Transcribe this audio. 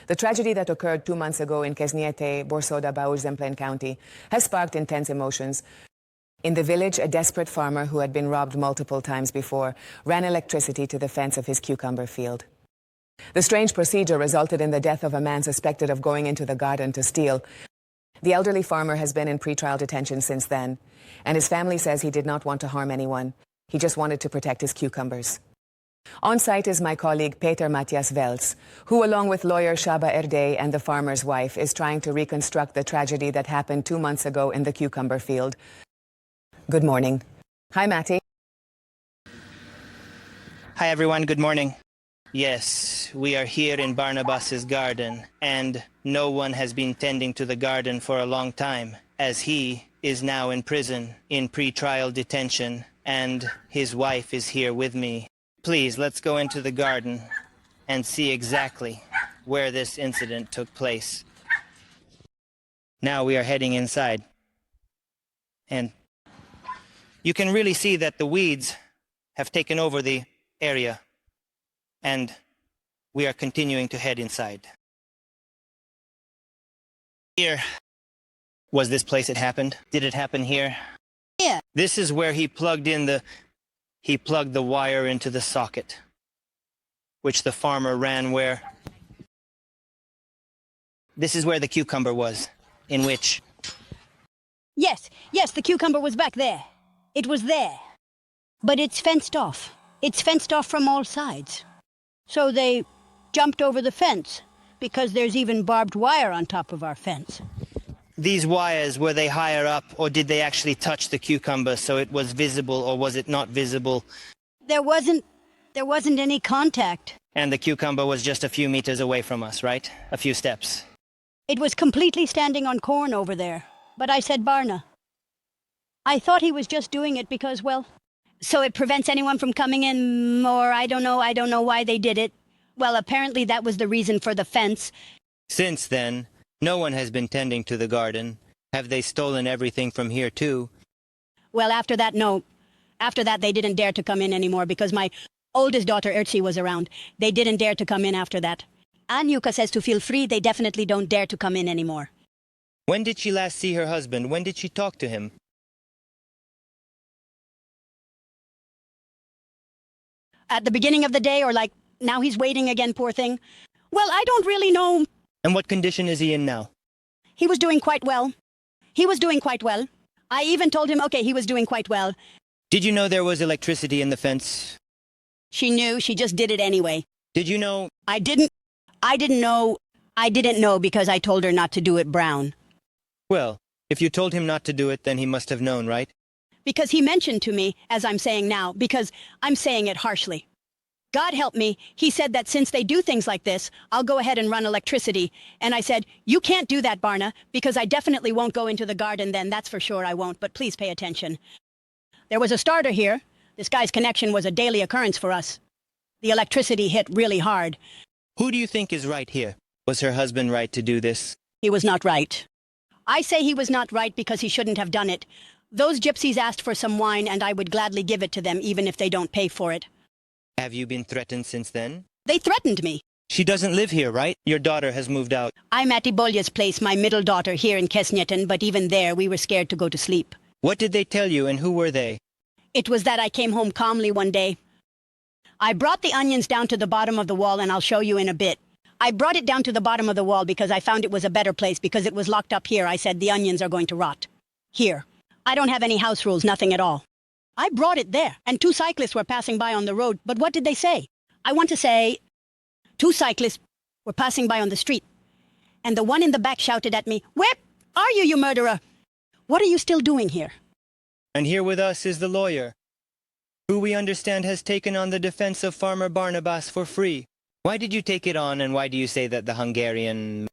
The tragedy that occurred 2 months ago in Kesniete, Borsoda, Baur-Zemplén County has sparked intense emotions. In the village, a desperate farmer who had been robbed multiple times before ran electricity to the fence of his cucumber field. The strange procedure resulted in the death of a man suspected of going into the garden to steal. The elderly farmer has been in pretrial detention since then, and his family says he did not want to harm anyone. He just wanted to protect his cucumbers. On site is my colleague Peter Matthias Welz, who along with lawyer Shaba Erdey and the farmer's wife is trying to reconstruct the tragedy that happened 2 months ago in the cucumber field. Good morning. Hi, Matty. Hi, everyone. Good morning. Yes, we are here in Barnabas's garden, and no one has been tending to the garden for a long time, as he is now in prison, in pre-trial detention, and his wife is here with me. Please, let's go into the garden and see exactly where this incident took place. Now we are heading inside, and you can really see that the weeds have taken over the area, and we are continuing to head inside. Here was this place it happened. Did it happen here? Yeah. This is where he plugged the wire into the socket, which the farmer ran where. This is where the cucumber was, in which. Yes, the cucumber was back there. It was there. But it's fenced off. It's fenced off from all sides. So they jumped over the fence, because there's even barbed wire on top of our fence. These wires, were they higher up, or did they actually touch the cucumber so it was visible, or was it not visible? There wasn't any contact. And the cucumber was just a few meters away from us, right? A few steps. It was completely standing on corn over there. But I said, Barna, I thought he was just doing it because, well, so it prevents anyone from coming in, or I don't know why they did it. Well, apparently that was the reason for the fence. Since then, no one has been tending to the garden. Have they stolen everything from here too? Well, after that, no. After that, they didn't dare to come in anymore because my oldest daughter, Ertzi, was around. They didn't dare to come in after that. Anyuka says to feel free, they definitely don't dare to come in anymore. When did she last see her husband? When did she talk to him? At the beginning of the day, or like, now he's waiting again, poor thing? Well, I don't really know. And what condition is he in now? He was doing quite well. I even told him, okay, he was doing quite well. Did you know there was electricity in the fence? She knew, she just did it anyway. Did you know? I didn't know because I told her not to do it, Brown. Well, if you told him not to do it, then he must have known, right? Because he mentioned to me, as I'm saying now, because I'm saying it harshly. God help me, he said that since they do things like this, I'll go ahead and run electricity. And I said, you can't do that, Barna, because I definitely won't go into the garden then, that's for sure I won't, but please pay attention. There was a starter here. This guy's connection was a daily occurrence for us. The electricity hit really hard. Who do you think is right here? Was her husband right to do this? He was not right. I say he was not right because he shouldn't have done it. Those gypsies asked for some wine and I would gladly give it to them even if they don't pay for it. Have you been threatened since then? They threatened me. She doesn't live here, right? Your daughter has moved out. I'm at Ibolya's place, my middle daughter here in Kesnieten, but even there we were scared to go to sleep. What did they tell you and who were they? It was that I came home calmly one day. I brought the onions down to the bottom of the wall and I'll show you in a bit. I brought it down to the bottom of the wall because I found it was a better place because it was locked up here. I said the onions are going to rot. Here. I don't have any house rules, nothing at all. I brought it there, and 2 cyclists were passing by on the road, but what did they say? I want to say 2 cyclists were passing by on the street, and the one in the back shouted at me, "Where are you, you murderer? What are you still doing here?" And here with us is the lawyer, who we understand has taken on the defense of Farmer Barnabas for free. Why did you take it on, and why do you say that the Hungarian